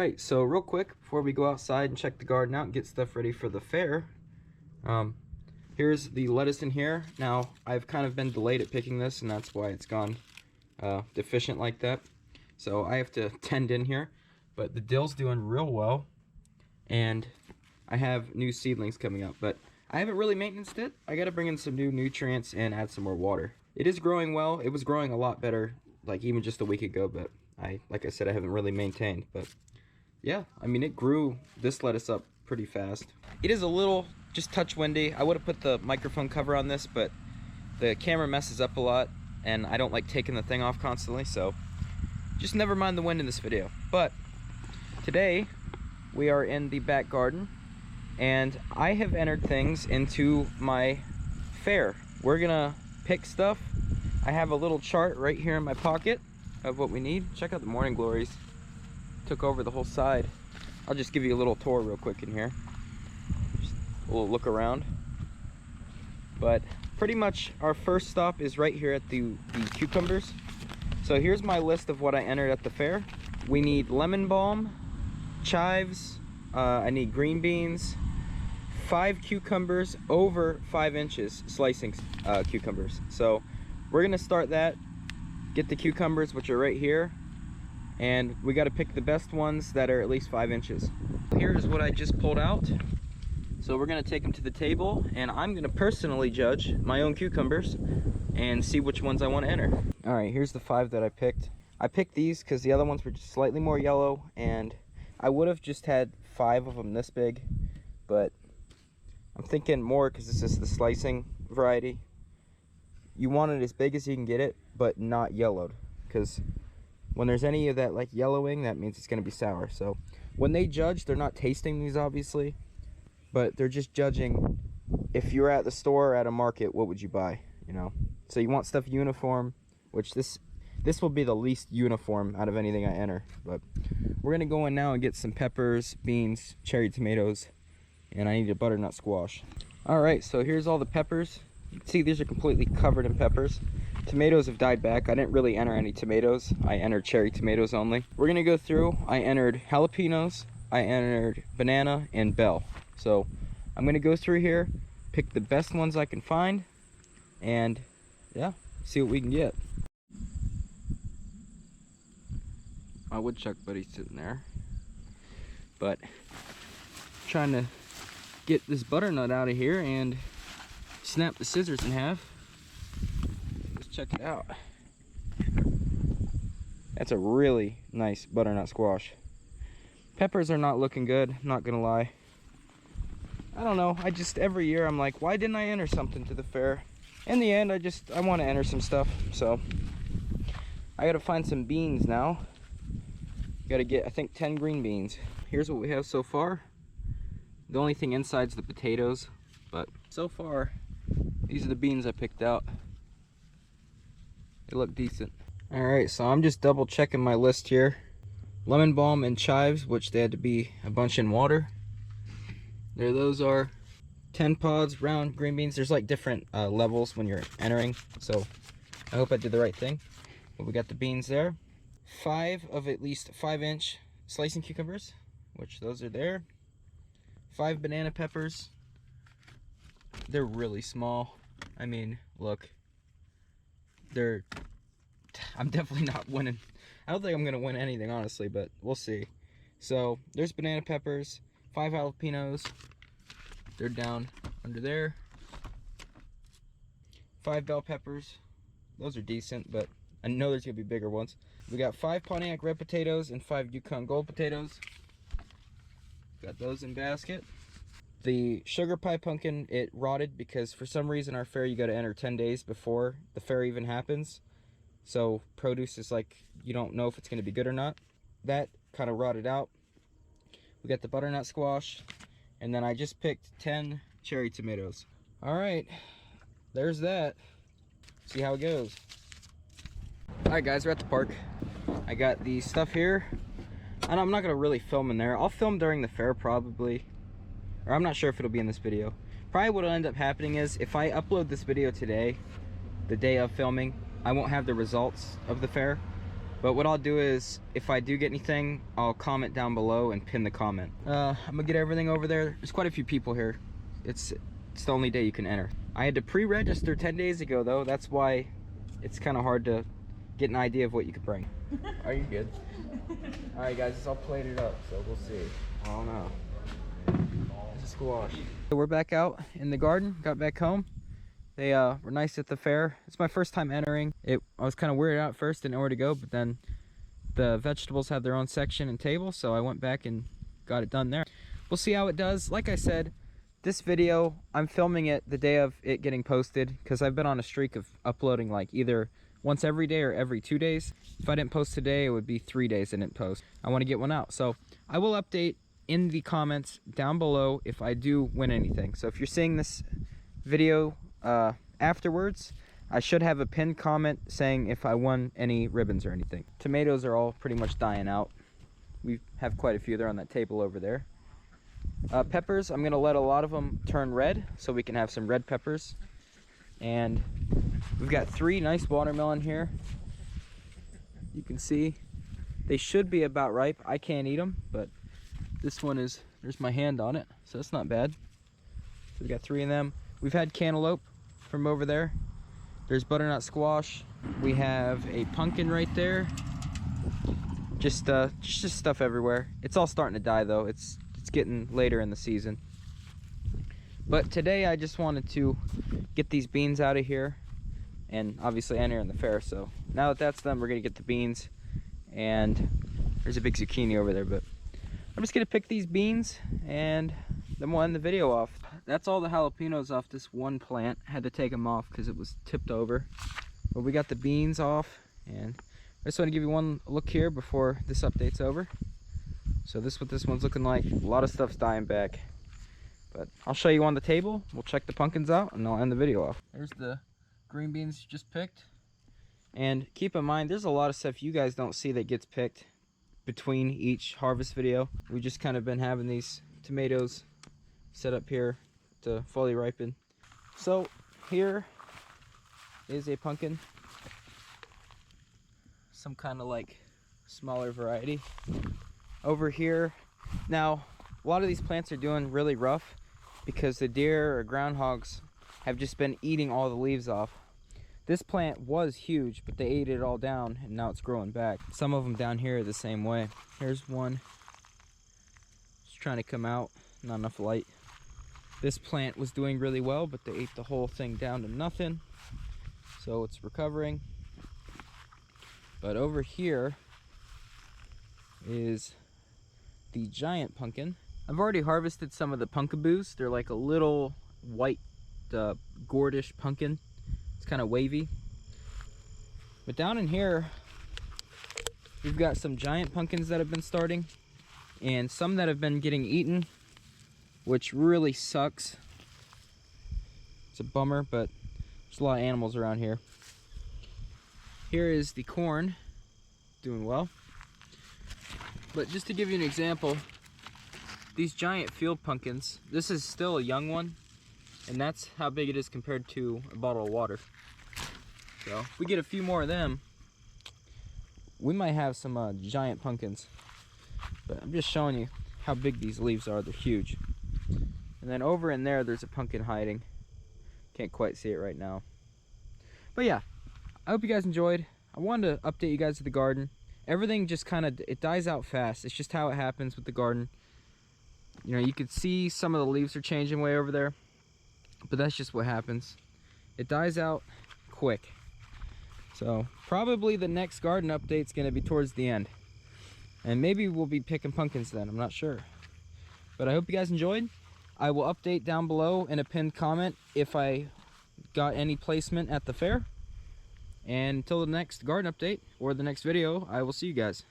Alright, so real quick, before we go outside and check the garden out and get stuff ready for the fair, here's the lettuce in here. Now, I've kind of been delayed at picking this, and that's why it's gone deficient like that. So I have to tend in here, but the dill's doing real well, and I have new seedlings coming up, but I haven't really maintained it. I gotta bring in some new nutrients and add some more water. It is growing well. It was growing a lot better, like even just a week ago, but like I said, I haven't really maintained. But yeah, I mean, it grew this lettuce up pretty fast. It is a little just touch windy. I would have put the microphone cover on this, but the camera messes up a lot, and I don't like taking the thing off constantly, so just never mind the wind in this video. But today we are in the back garden, and I have entered things into my fair. We're gonna pick stuff. I have a little chart right here in my pocket of what we need. Check out the morning glories. Took over the whole side. I'll just give you a little tour real quick in here. Just a little look around. But pretty much our first stop is right here at the cucumbers. So here's my list of what I entered at the fair. We need lemon balm, chives, I need green beans, 5 cucumbers over 5 inches, slicing cucumbers. So we're gonna start that, get the cucumbers, which are right here, and we got to pick the best ones that are at least 5 inches. Here's what I just pulled out. So we're gonna take them to the table, and I'm gonna personally judge my own cucumbers and see which ones I want to enter. All right, here's the 5 that I picked. I picked these because the other ones were just slightly more yellow, and I would have just had 5 of them this big, but I'm thinking more because this is the slicing variety. You want it as big as you can get it, but not yellowed, because when there's any of that like yellowing, that means it's going to be sour. So when they judge, they're not tasting these obviously, but they're just judging. If you're at the store or at a market, what would you buy, you know? So you want stuff uniform, which this will be the least uniform out of anything I enter. But we're gonna go in now and get some peppers, beans, cherry tomatoes, and I need a butternut squash. All right, so here's all the peppers. You can see these are completely covered in peppers. Tomatoes have died back. I didn't really enter any tomatoes. I entered cherry tomatoes only. We're gonna go through. I entered jalapenos, I entered banana, and bell. So I'm gonna go through here, pick the best ones I can find, and yeah, see what we can get. My woodchuck buddy's sitting there, but trying to get this butternut out of here and snap the scissors in half. Let's check it out. That's a really nice butternut squash. Peppers are not looking good, not gonna lie. I don't know, every year I'm like, why didn't I enter something to the fair? In the end, I want to enter some stuff, so I gotta find some beans now. Gotta get, I think, 10 green beans. Here's what we have so far. The only thing inside's the potatoes, but so far, these are the beans I picked out. They look decent. All right, so I'm just double checking my list here. Lemon balm and chives, which they had to be a bunch in water. There those are. 10 pods, round green beans. There's like different levels when you're entering, so I hope I did the right thing. But we got the beans there. 5 of at least 5-inch slicing cucumbers, which those are there. 5 banana peppers. They're really small. I mean, look. I'm definitely not winning. I don't think I'm gonna win anything, honestly, but we'll see. So there's banana peppers. 5 jalapenos. They're down under there. 5 bell peppers. Those are decent, but I know there's gonna be bigger ones. We got 5 Pontiac red potatoes and 5 Yukon gold potatoes. Got those in basket. The sugar pie pumpkin, it rotted because for some reason our fair you gotta enter 10 days before the fair even happens. So produce is like, you don't know if it's gonna be good or not. That kind of rotted out. We got the butternut squash, and then I just picked 10 cherry tomatoes. All right, there's that. See how it goes. All right, guys, we're at the park. I got the stuff here. And I'm not gonna really film in there. I'll film during the fair probably, or I'm not sure if it'll be in this video. Probably what'll end up happening is if I upload this video today, the day of filming, I won't have the results of the fair. But what I'll do is, if I do get anything, I'll comment down below and pin the comment. I'm gonna get everything over there. There's quite a few people here. It's the only day you can enter. I had to pre-register 10 days ago though. That's why it's kind of hard to get an idea of what you could bring. Are you good? All right, guys, it's all plated up, so we'll see. I don't know. It's a squash. So we're back out in the garden. Got back home. They were nice at the fair. It's my first time entering. I was kind of weirded out at first, didn't know where to go, but then the vegetables had their own section and table, so I went back and got it done there. We'll see how it does. Like I said, this video, I'm filming it the day of it getting posted because I've been on a streak of uploading like either once every day or every 2 days. If I didn't post today, it would be 3 days I didn't post. I want to get one out. So I will update in the comments down below if I do win anything. So if you're seeing this video afterwards, I should have a pinned comment saying if I won any ribbons or anything. Tomatoes are all pretty much dying out. We have quite a few there on that table over there. Peppers, I'm gonna let a lot of them turn red so we can have some red peppers. And we've got 3 nice watermelon here. You can see they should be about ripe. I can't eat them, but this one is, there's my hand on it, so that's not bad. So we've got 3 of them. We've had cantaloupe from over there. There's butternut squash. We have a pumpkin right there. Just stuff everywhere. It's all starting to die though. It's getting later in the season. But today I just wanted to get these beans out of here and obviously enter in the fair. So now that that's done, we're gonna get the beans, and there's a big zucchini over there, but I'm just gonna pick these beans and then we'll end the video off. That's all the jalapenos off this one plant. Had to take them off because it was tipped over. But we got the beans off, and I just want to give you one look here before this update's over. So this is what this one's looking like. A lot of stuff's dying back. But I'll show you on the table. We'll check the pumpkins out and I'll end the video off. There's the green beans just picked. And keep in mind, there's a lot of stuff you guys don't see that gets picked between each harvest video. We've just kind of been having these tomatoes set up here to fully ripen. So here is a pumpkin. Some kind of like smaller variety. Over here, now a lot of these plants are doing really rough because the deer or groundhogs have just been eating all the leaves off. This plant was huge, but they ate it all down and now it's growing back. Some of them down here are the same way. Here's one. Just trying to come out, not enough light. This plant was doing really well, but they ate the whole thing down to nothing. So it's recovering. But over here is the giant pumpkin. I've already harvested some of the punkaboos. They're like a little white gourdish pumpkin. It's kind of wavy. But down in here, we've got some giant pumpkins that have been starting and some that have been getting eaten, which really sucks. It's a bummer, but there's a lot of animals around here. Here is the corn, doing well. But just to give you an example, these giant field pumpkins, this is still a young one, and that's how big it is compared to a bottle of water. So if we get a few more of them, we might have some giant pumpkins. But I'm just showing you how big these leaves are. They're huge. And then over in there, there's a pumpkin hiding. Can't quite see it right now. But yeah, I hope you guys enjoyed. I wanted to update you guys to the garden. Everything just kind of, it dies out fast. It's just how it happens with the garden. You know, you could see some of the leaves are changing way over there, but that's just what happens. It dies out quick. So probably the next garden update's gonna be towards the end. And maybe we'll be picking pumpkins then, I'm not sure. But I hope you guys enjoyed. I will update down below in a pinned comment if I got any placement at the fair. And until the next garden update or the next video, I will see you guys.